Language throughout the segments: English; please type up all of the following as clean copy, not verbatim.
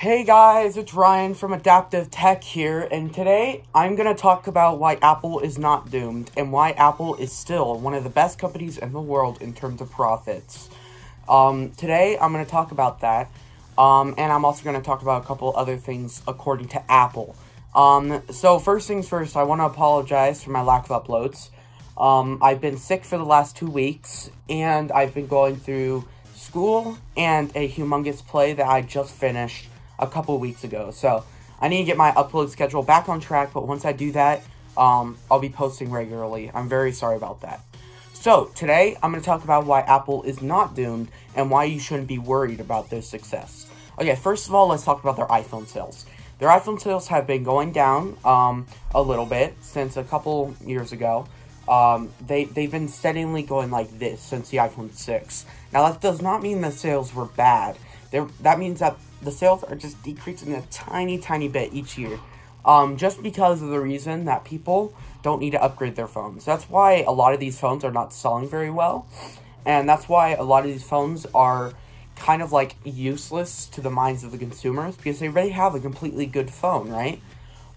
Hey guys, it's Ryan from Adaptive Tech here, and today I'm going to talk about why Apple is not doomed and why Apple is still one of the best companies in the world in terms of profits. Today I'm going to talk about that, and I'm also going to talk about a couple other things according to Apple. So first things first, I want to apologize for my lack of uploads. I've been sick for the last 2 weeks, and I've been going through school and a humongous play that I just finished a couple weeks ago. So I need to get my upload schedule back on track, but once I do that, I'll be posting regularly. I'm very sorry about that. So today I'm going to talk about why Apple is not doomed and why you shouldn't be worried about their success. Okay, first of all, let's talk about their iPhone sales. Their iPhone sales have been going down a little bit since a couple years ago. They've been steadily going like this since the iPhone 6. Now, that does not mean the sales were bad. That means that the sales are just decreasing a tiny bit each year. Just because of the reason that people don't need to upgrade their phones. That's why a lot of these phones are not selling very well. And that's why a lot of these phones are kind of like useless to the minds of the consumers because they already have a completely good phone, right?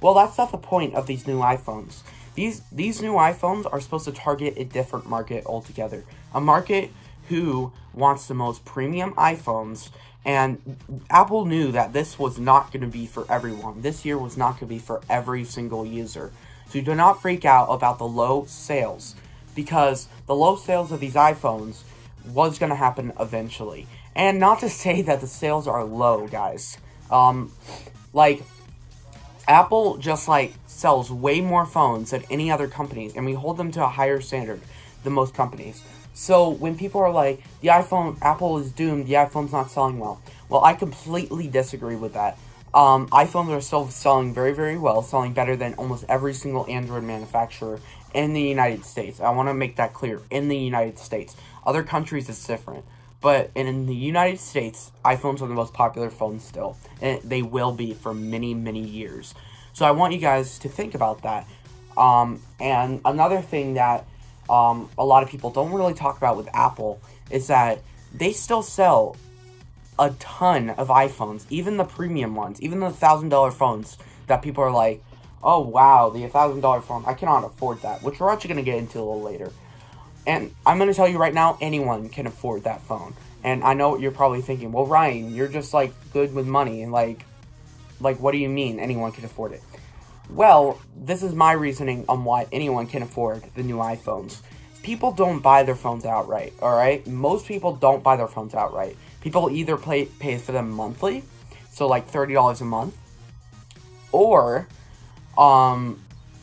Well, that's not the point of these new iPhones. These new iPhones are supposed to target a different market altogether. A market who wants the most premium iPhones, and Apple knew that this was not going to be for everyone. This year was not going to be for every single user. So do not freak out about the low sales, because the low sales of these iPhones was going to happen eventually. And not to say that the sales are low, guys. Apple just sells way more phones than any other company, and we hold them to a higher standard than most companies. So when people are like, Apple is doomed, the iPhone's not selling well. Well, I completely disagree with that. iPhones are still selling very well, selling better than almost every single Android manufacturer in the United States. I want to make that clear, in the United States. Other countries, it's different. But in the United States, iPhones are the most popular phones still. And they will be for many years. So I want you guys to think about that. And another thing that a lot of people don't really talk about with Apple is that they still sell a ton of iPhones, even the premium ones, even the $1,000 phones that people are like, oh wow, the $1,000 phone, I cannot afford that, which we're actually going to get into a little later. And I'm going to tell you right now, anyone can afford that phone. And I know what you're probably thinking, well, Ryan, you're just good with money, and what do you mean anyone can afford it? Well, this is my reasoning on why anyone can afford the new iPhones. People don't buy their phones outright, alright? Most people don't buy their phones outright. People either pay for them monthly, so $30 a month, or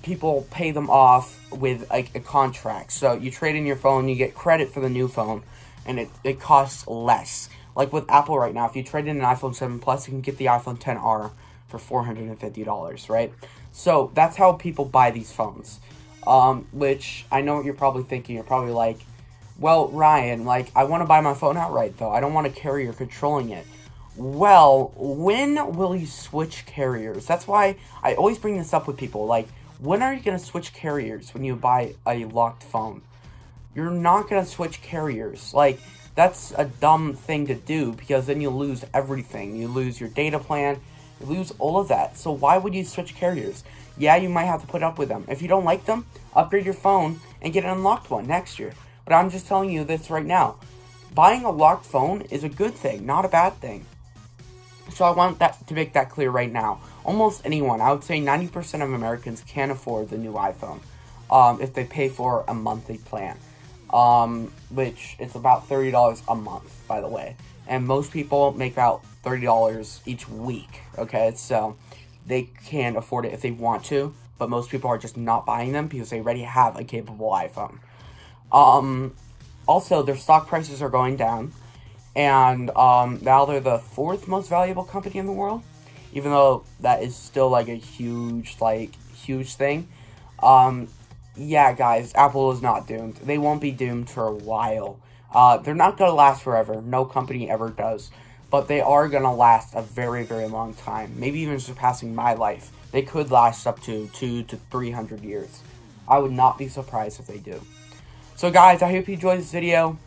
people pay them off with a contract. So you trade in your phone, you get credit for the new phone, and it costs less. Like with Apple right now, if you trade in an iPhone 7 Plus, you can get the iPhone XR for $450, right? So that's how people buy these phones. Which I know what you're probably thinking. You're probably like, well, Ryan, I want to buy my phone outright, though. I don't want a carrier controlling it. Well, when will you switch carriers? That's why I always bring this up with people. When are you going to switch carriers when you buy a locked phone? You're not going to switch carriers. That's a dumb thing to do, because then you lose everything. You lose your data plan. You lose all of that. So why would you switch carriers? Yeah, you might have to put up with them. If you don't like them, upgrade your phone and get an unlocked one next year. But I'm just telling you this right now. Buying a locked phone is a good thing, not a bad thing. So I want to make that clear right now. Almost anyone, I would say 90% of Americans can afford the new iPhone if they pay for a monthly plan, which is about $30 a month, by the way. And most people make about $30 each week, okay? So they can afford it if they want to, but most people are just not buying them because they already have a capable iPhone. Also, their stock prices are going down, and now they're the fourth most valuable company in the world, even though that is still a huge thing. Yeah, guys, Apple is not doomed. They won't be doomed for a while. They're not going to last forever. No company ever does. But they are going to last a very long time. Maybe even surpassing my life. They could last up to 200 to 300 years. I would not be surprised if they do. So guys, I hope you enjoyed this video.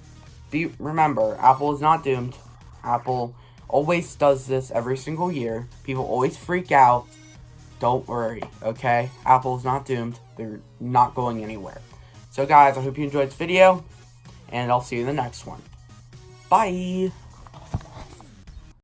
Remember, Apple is not doomed. Apple always does this every single year. People always freak out. Don't worry, okay? Apple's not doomed. They're not going anywhere. So guys, I hope you enjoyed this video, and I'll see you in the next one. Bye!